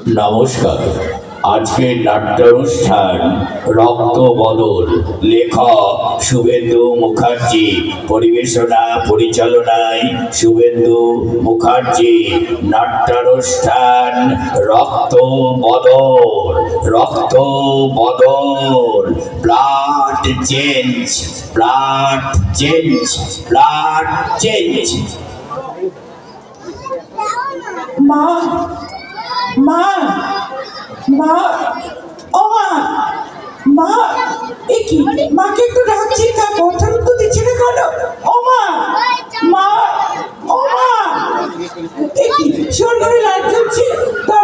নমস্কার। আজকের নাট্যানুষ্ঠান রক্ত বদল, লেখক শুভেন্দু মুখার্জি, পরিবেশনা পরিচালনায় শুভেন্দু মুখার্জি। নাট্যানুষ্ঠান রক্ত বদল, রক্ত বদল, blood change, blood change, blood change. মা মা মা ও মা মা কি মাকে একটু ডাকছি, তা কথার তো দিচ্ছে না কেন? ও মা মা ও মা কি শরীরে লাইট জ্বলছে, তা